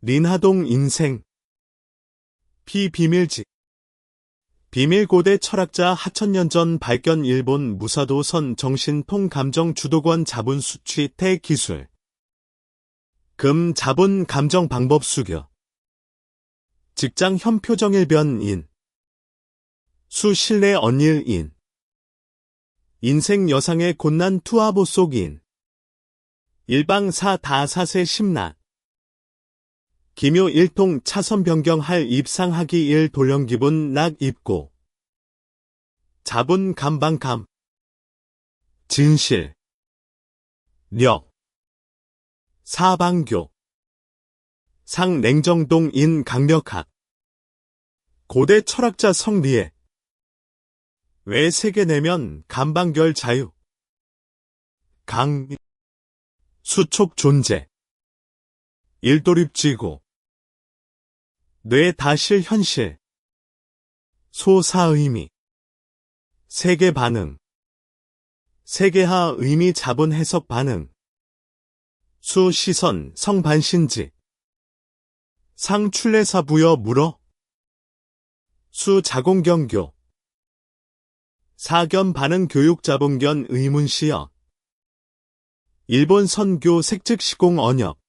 린하동 인생 비밀지 비밀고대 철학자 하천년 발견 일본 무사도선 정신통감정 주도권 자본 수취 태기술 금 자본 감정 방법 수교 직장 현표정일변인 수 실내 언일인 인생 여상의 곤난 투하보 속인 일방사 다사세 심란 기묘 일통 차선 변경할 입상하기 일 돌연기분 낙 입고 자분 감방감 진실 력 사방교 상냉정동 인 강력학 고대 철학자 성리에 왜 세계 내면 감방결 자유 강 수촉 존재 일도립지고 뇌 다실 현실 소사의미 세계 반응 세계하 의미 자본 해석 반응 수시선 성반신지 상출례사 부여 물어 수자공경교 사견 반응 교육 자본견 의문시역 일본 선교 색즉시공 언역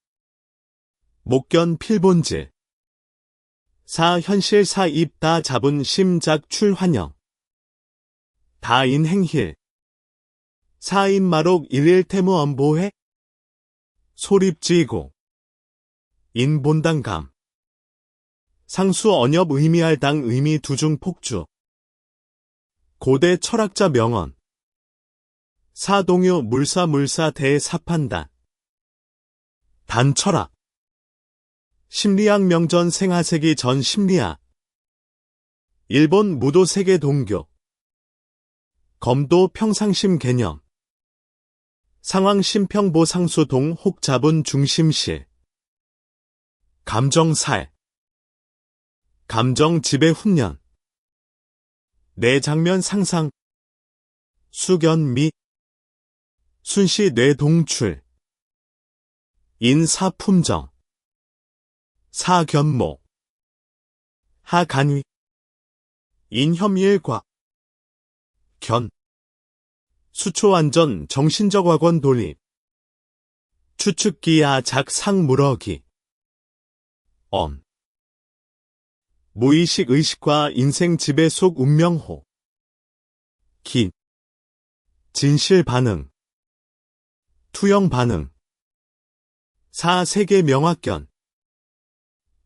목견 필본질 사현실 사입 다 자분 심작 출환영 다인행힐 사인마록 일일태무 엄보회 소립지고 인본당감 상수 언엽 의미할 당 의미 두중 폭주 고대 철학자 명언 사동요 물사 대사판단 단철학 심리학 명전 생하세기 전 심리학 일본 무도 세계 동교 검도 평상심 개념 상황 심평보 상수 동 혹자본 중심실 감정살 감정 지배 훈련 내장면 상상 수견 및 순시 뇌동출 인사품정 사견목 하간위 인혐일과 견 수초완전 정신적 학원 돌입 추측기야 작상물어기 무의식 의식과 인생 지배 속 운명호 기 진실 반응 투영 반응 사세계 명확견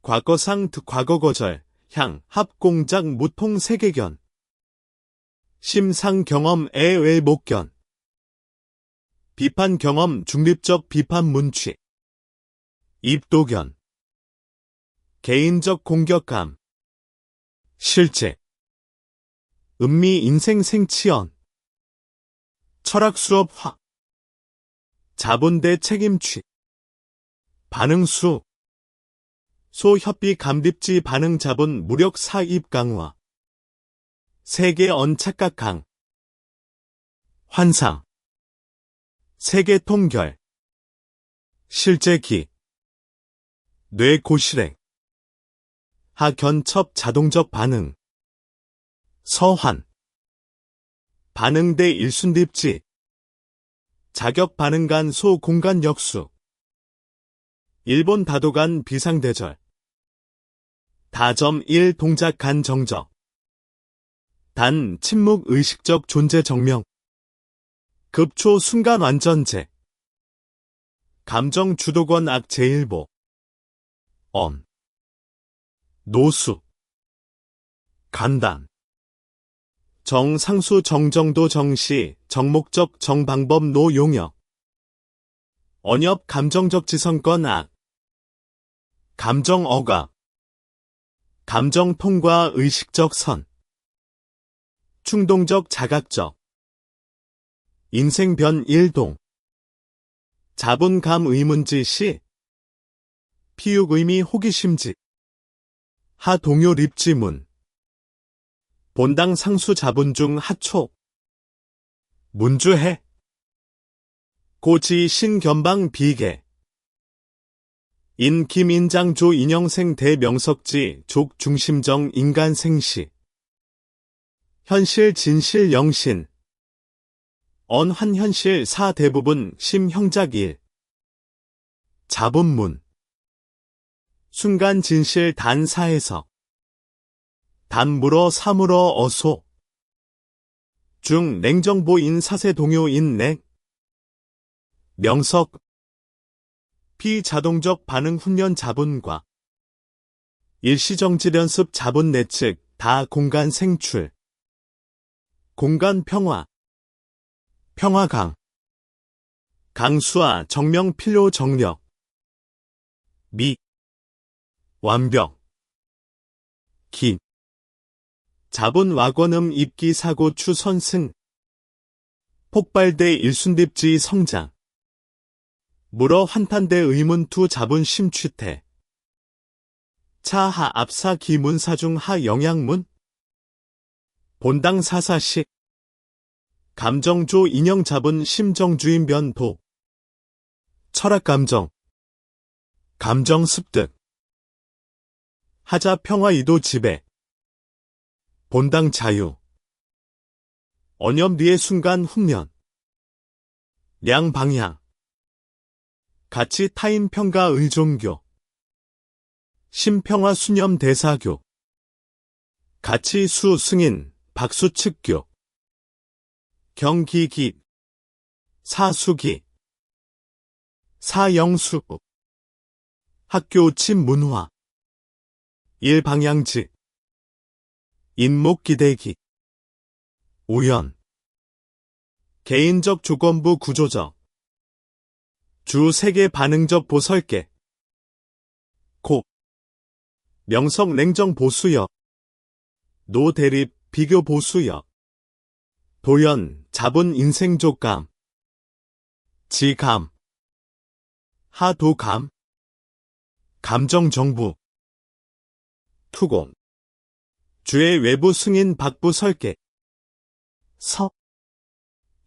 과거상 과거거절 향 합공작 무통 세계견 심상 경험 애외목견 비판 경험 중립적 비판 문취 입도견 개인적 공격감 실제 음미 인생 생치언 철학 수업 화 자본대 책임취 반응수 소협비 감립지 반응 자본 무력 사입 강화 세계 언착각 강 환상 세계 통결 실제기 뇌고실행 하견첩 자동적 반응 서환 반응대 일순립지 자격 반응간 소공간 역수 일본 다도간 비상대절 다점 1 동작 간 정적 단 침묵 의식적 존재 정명 급초 순간 완전제 감정 주도권 악 제1보 노수 간단 정상수 정정도 정시 정목적 정방법 노용역 언엽 감정적 지성권 악 감정 억압 감정 통과 의식적 선 충동적 자각적 인생변 일동 자본감 의문지시 피육 의미 호기심지 하동요 립지문 본당 상수 자본 중 하초 문주해 고지 신견방 비계 인 김인장 조 인영생 대명석지 족 중심정 인간생시 현실 진실 영신 언환현실 사 대부분 심형작 일 자본문 순간 진실 단사해석 단물어 사물어 어소 중 냉정보인 사세 동요인 냉 명석 비자동적 반응 훈련 자본과 일시정지 연습 자본 내측 다 공간 생출 공간 평화 평화강 강수와 정명 필요 정력 미 완벽 기 자본 와권음 입기 사고 추선승 폭발대 일순립지 성장 물어 환탄대 의문투 자본 심취태 차하 압사 기문사중 하 영양문 본당 사사식 감정조 인형 자본 심정주인 변도 철학감정 감정 습득 하자 평화 이도 지배 본당 자유 언염 뒤의 순간 훈련 량 방향 가치 타인 평가 의존교 심평화 수념 대사교 가치 수 승인 박수 측교 경기기 사수기 사영수 학교 침문화 일방향지 인목기대기 우연 개인적 조건부 구조적 주 세계 반응적 보설계 고 명석 냉정 보수역 노대립 비교 보수역 도연 자본 인생조감 지감 하도감 감정정부 투공 주의 외부 승인 박부 설계 서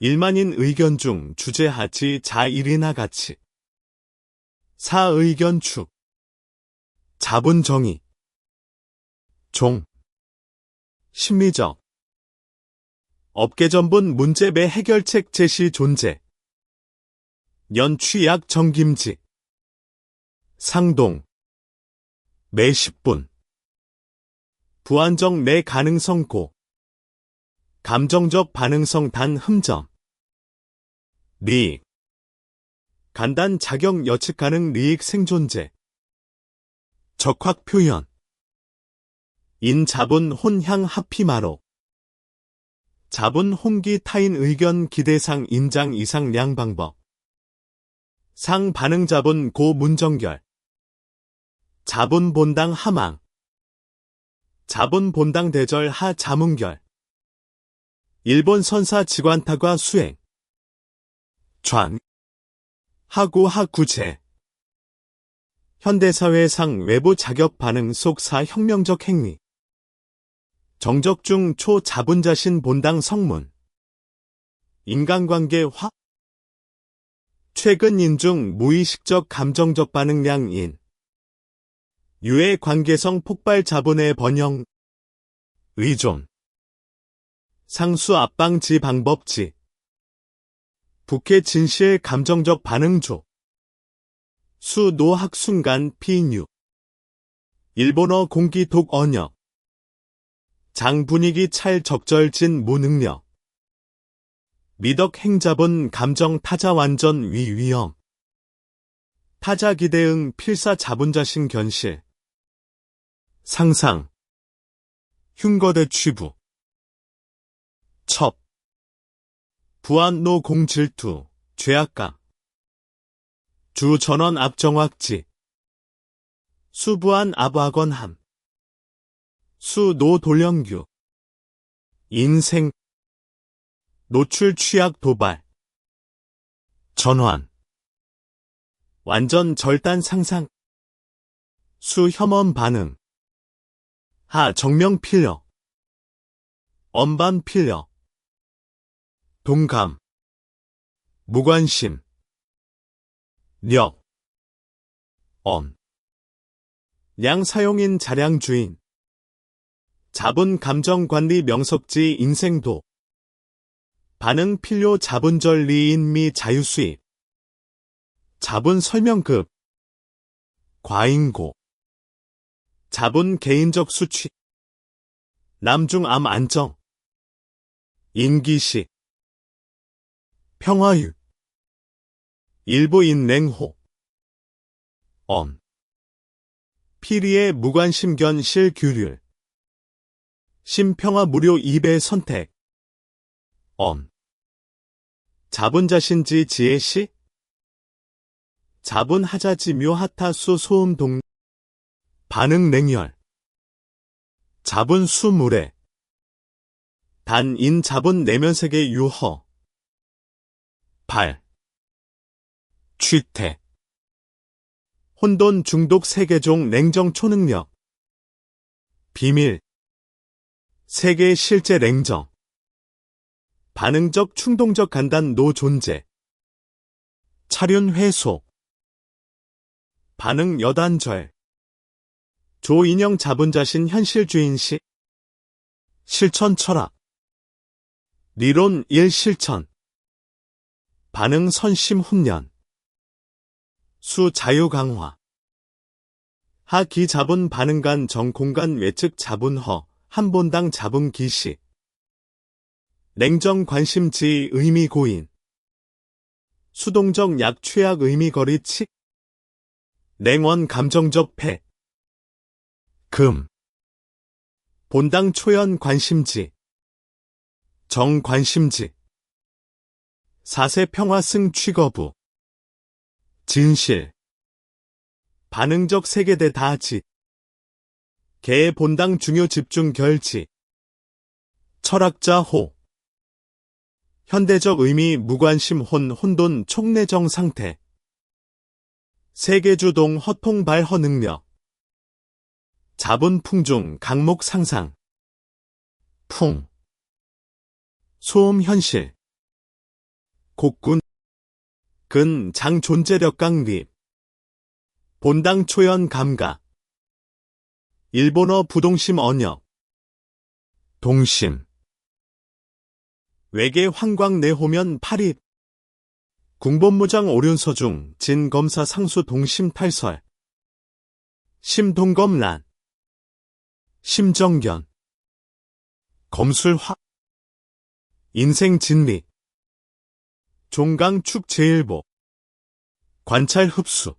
일만인 의견 중 주제하지 자일이나 같이 사의견 축 자본정의 종 심리적 업계전분 문제배 해결책 제시 존재 연취약 정김지 상동 매 10분 부안정 내 가능성 고 감정적 반응성 단 흠점 리익 간단 자격 여측 가능 리익 생존재 적확 표현 인 자본 혼향 합피마로 자본 홍기 타인 의견 기대상 인장 이상 량 방법 상 반응 자본 고 문정결 자본 본당 하망 자본 본당 대절 하 자문결 일본 선사 직관타과 수행 좌 하구 하구제 현대사회상 외부 자격 반응 속 사혁명적 행위 정적 중 초자본자신 본당 성문 인간관계 화 최근 인중 무의식적 감정적 반응 량인 유해 관계성 폭발 자본의 번영 의존 상수 압방지 방법지 북해 진실 감정적 반응조 수 노학 순간 피인유 일본어 공기 독 언역 장 분위기 찰 적절진 무능력 미덕 행자본 감정 타자 완전 위위험 타자 기대응 필사 자본자신 견실 상상 흉거대 취부 첩 부안노 공질투 죄악감 주전원 앞정확지 수부안 앞학원함 수노 돌령규 인생 노출 취약 도발 전환 완전 절단 상상 수 혐언 반응 하 정명 필력 엄반 필력 동감 무관심 력 엄 량 사용인 자량 주인. 자본 감정 관리 명석지 인생도. 반응 필요 자본절 리인 미 자유수입. 자본 설명급. 과잉고. 자본 개인적 수취. 남중암 안정. 인기식. 평화유. 일부인 냉호. 피리의 무관심견 실규률. 심평화 무료 2배 선택. 자본자신지 지혜시. 자본하자지 묘하타수 소음동. 반응 냉열. 자본수무례. 단인 자본 내면세계 유허. 8. 취태. 혼돈 중독 세계종 냉정 초능력. 비밀. 세계 실제 냉정. 반응적 충동적 간단 노 존재. 차륜 회소. 반응 여단절. 조인영 자본자신 현실주인시. 실천 철학. 리론 1 실천. 반응 선심 훈련. 수 자유 강화. 하기 자본 반응간 정공간 외측 자본허. 한본당 자본 기시. 냉정 관심지 의미 고인. 수동적 약 최악 의미 거리치. 냉원 감정적 패. 금. 본당 초연 관심지. 정 관심지. 사세 평화 승 취거부. 진실. 반응적 세계대 다지. 개의 본당 중요 집중 결지. 철학자 호. 현대적 의미 무관심 혼돈 촉내정 상태. 세계주동 허통발 허능력. 자본 풍중 강목 상상. 풍. 소음 현실. 곡군. 근 장 존재력 강립. 본당 초연 감각. 일본어 부동심 언역. 동심. 외계 황광 내호면 8입. 궁본무장 오륜서중 진검사 상수 동심 탈설. 심동검란. 심정견. 검술화. 인생 진리. 종강축 제일보. 관찰 흡수.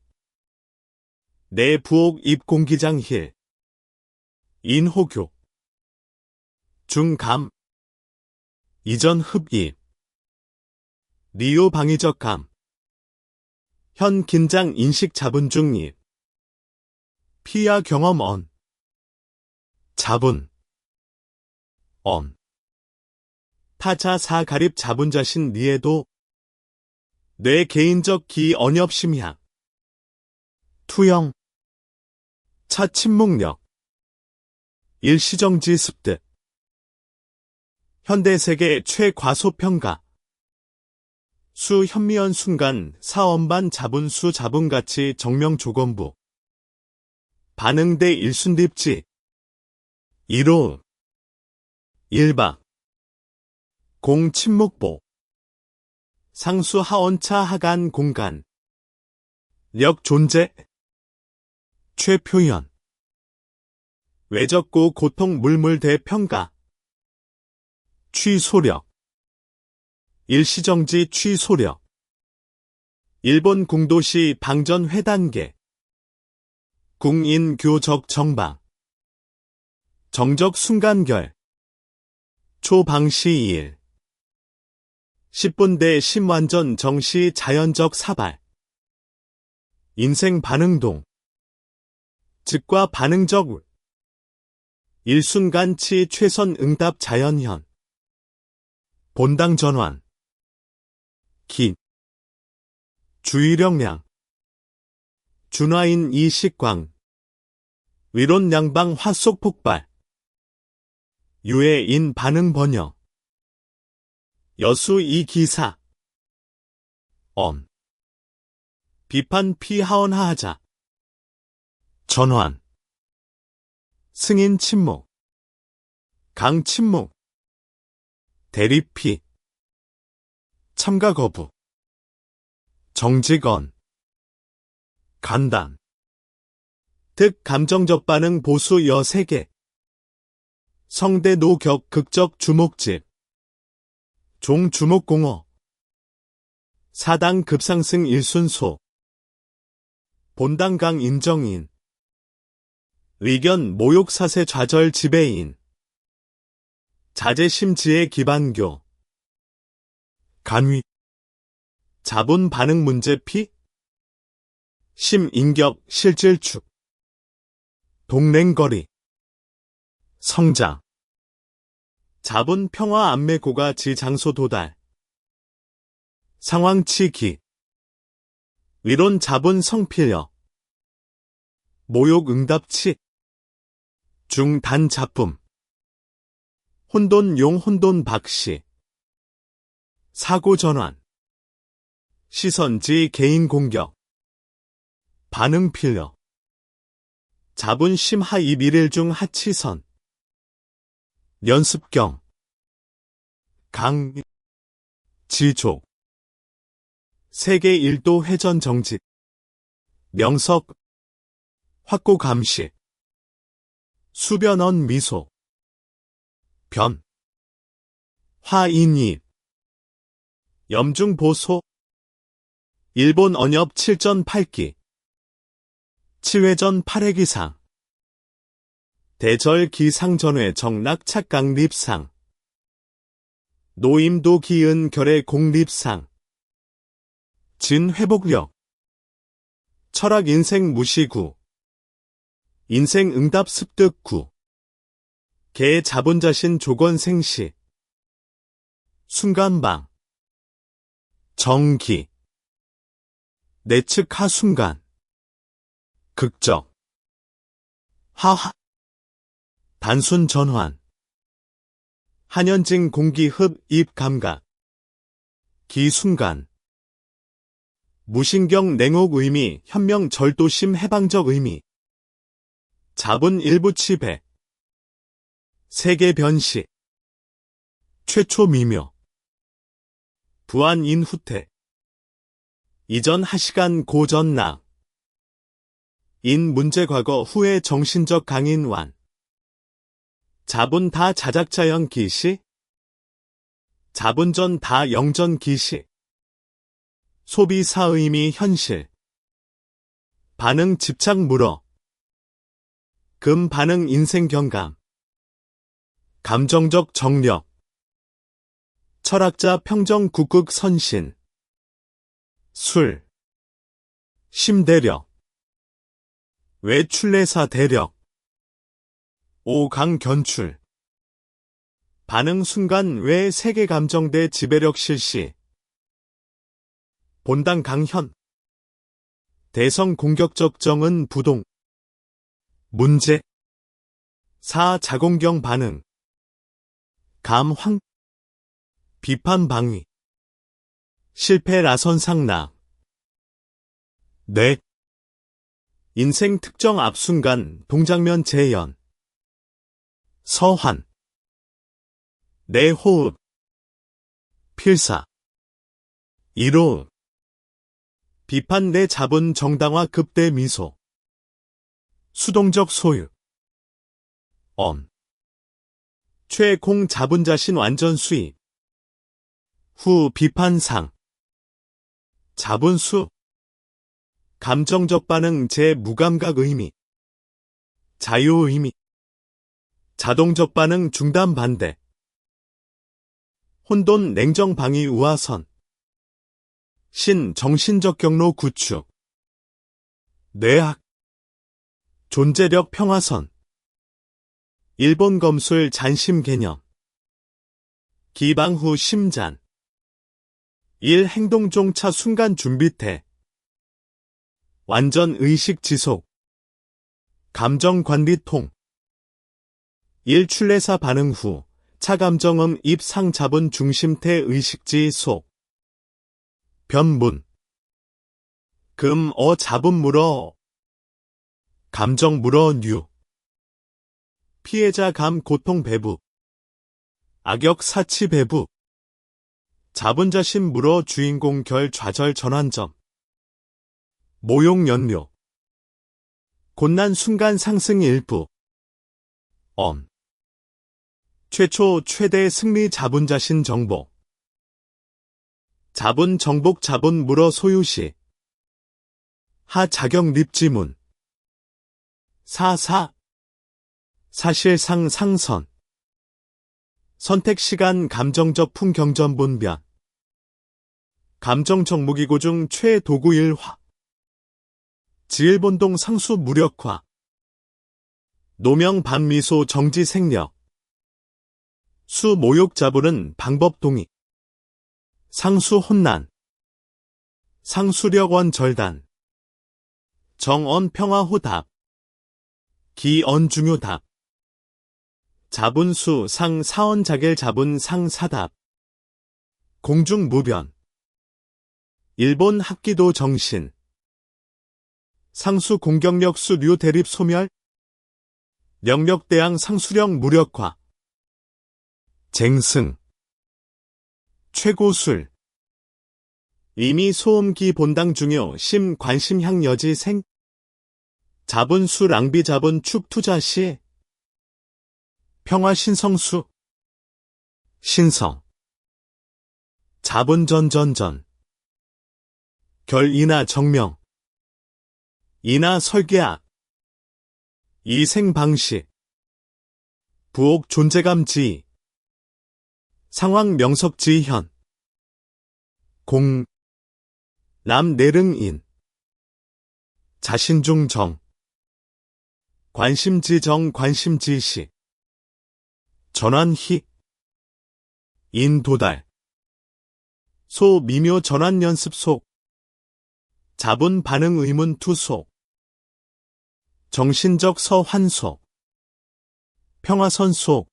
내부옥 입공기장 힐. 인호교. 중감. 이전 흡입. 리오 방위적 감. 현 긴장 인식 자본 중립. 피야 경험 언. 자본. 타자 사가립 자본자신 니에도. 뇌 개인적 기 언엽 심향. 투영. 차 침묵력. 일시정지 습득. 현대세계 최과소평가. 수 현미연 순간 사엄반 자본수 자본가치 정명조건부. 반응대 일순립지. 1호. 1박. 공침묵보. 상수 하원차 하간 공간. 력 존재. 최표현. 외적고 고통 물물 대평가. 취소력. 일시정지 취소력. 일본 궁도시 방전 회단계. 궁인교적 정방. 정적 순간결. 초방시일. 10분대 심완전 정시 자연적 사발. 인생 반응동. 즉과 반응적 울. 일순간치 최선 응답 자연현. 본당 전환. 기. 주의력량. 준화인 이식광. 위론 양방 화속 폭발. 유해인 반응 번역. 여수 이 기사. 비판 피하언하하자. 전환. 승인 침묵, 강 침묵, 대리피, 참가 거부, 정직언, 간단, 득 감정적 반응 보수 여 3개, 성대 노격 극적 주목집, 종 주목공어, 사당 급상승 일순소, 본당강 인정인, 의견 모욕 사세 좌절 지배인, 자제심 지혜 기반교, 간위, 자본 반응 문제 피, 심 인격 실질축, 동랭거리, 성장, 자본 평화 안매 고가 지 장소 도달, 상황치기, 위론 자본 성필여, 모욕 응답치, 중단 작품, 혼돈 용 혼돈 박씨, 사고 전환, 시선지 개인 공격, 반응 필여, 자본심 하이 미릴 중 하치선, 연습경, 강, 지족, 세계 1도 회전 정직, 명석, 확고 감시, 수변언 미소, 변, 화인입, 염중 보소, 일본 언협 7전 8기, 칠회전 8회기상, 대절 기상전회 정락 착강 립상, 노임도 기은 결의 공립상, 진 회복력, 철학 인생 무시구, 인생 응답 습득구, 개 자본자신 조건 생시, 순간방, 정기, 내측 하순간, 극적, 하하, 단순 전환, 한현징 공기 흡 입 감각, 기순간, 무신경 냉혹 의미 현명 절도심 해방적 의미, 자본 일부 치배, 세계 변시, 최초 미묘, 부안 인후퇴, 이전 하시간 고전락, 인 문제 과거 후의 정신적 강인완, 자본 다 자작자연 기시, 자본전 다 영전 기시, 소비 사의미 현실, 반응 집착 물어, 금 반응 인생 경감, 감정적 정력, 철학자 평정 국극 선신, 술, 심대력, 외출내사 대력, 오강 견출, 반응 순간 외 세계 감정대 지배력 실시, 본당 강현, 대성 공격적 정은 부동, 문제, 사 자공경 반응, 감황, 비판 방위, 실패 라선 상락, 뇌, 인생 특정 앞순간 동장면 재현, 서환, 내 호흡, 필사, 이로, 비판 내 자본 정당화 급대 미소, 수동적 소유, 최공 자본자신 완전 수입, 후 비판상, 자본수, 감정적 반응 제 무감각 의미, 자유 의미, 자동적 반응 중단 반대, 혼돈 냉정 방위 우하선, 신 정신적 경로 구축, 뇌학, 존재력 평화선, 일본 검술 잔심 개념, 기방 후 심잔, 일 행동종차 순간 준비태, 완전 의식 지속, 감정 관리통, 일 출래사 반응 후 차감정음 입상 자본 중심태 의식지 속, 변문, 금 자본 물어, 감정 물어 뉴, 피해자 감 고통 배부. 악역 사치 배부. 자본자신 물어 주인공 결 좌절 전환점. 모욕 연료. 곤난 순간 상승 일부. 최초 최대 승리 자본자신 정복. 자본 정복 자본 물어 소유시. 하 자격 립지문. 사실상 상선. 선택시간 감정적 풍경전 분변. 감정적 무기고 중 최도구 일화. 지일본동 상수 무력화. 노명 반미소 정지 생력. 수 모욕 자본은 방법 동의. 상수 혼난. 상수력원 절단. 정언 평화호답. 기언 중요답. 자분수 상 사언 자겔 자분 상 사답. 공중무변. 일본 합기도 정신. 상수 공격력 수류 대립 소멸. 영력대항 상수력 무력화. 쟁승. 최고술. 이미 소음기 본당 중요 심 관심향 여지 생. 자본수 랑비 자본 축 투자 시. 평화 신성수. 신성. 자본전전전. 결이나 정명. 이나 설계악. 이생방식. 부옥 존재감 지위. 상황 명석 지현. 공. 남 내릉인. 자신중 정. 관심지정 관심지시. 전환희. 인도달. 소 미묘 전환연습 속. 자본 반응 의문 투속. 정신적 서환속. 평화선 속.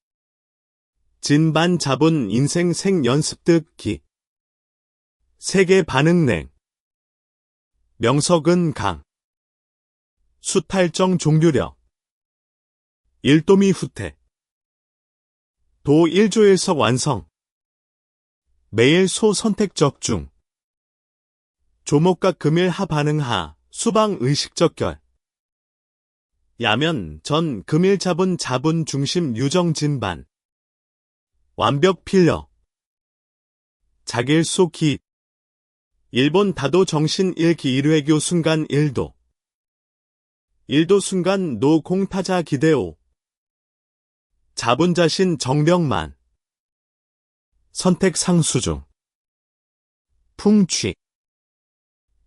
진반 자본 인생 생 연습 듣기. 세계 반응냉. 명석은 강. 수탈정 종교력. 일도미 후퇴. 도 1조 1석 완성. 매일 소 선택 적중. 조목각 금일 하 반응 하. 수방 의식적 결. 야면 전 금일 자본 중심 유정 진반. 완벽 필러. 자길소 기. 일본 다도 정신 1기 1회교 순간 1도. 1도 순간 노 공타자 기대오. 자본자신 정명만. 선택 상수중. 풍취.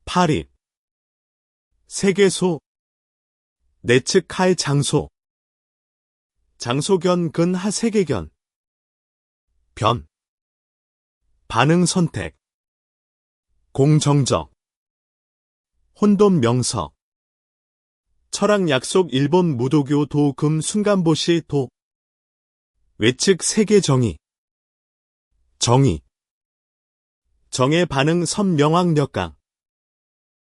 파립. 세계소. 내측할 장소. 장소견 근하 세계견. 변. 반응 선택. 공정적. 혼돈 명석. 철학 약속 일본 무도교 도금 순간보시 도. 외측 세계 정의. 정의. 정의 반응 선명왕력강.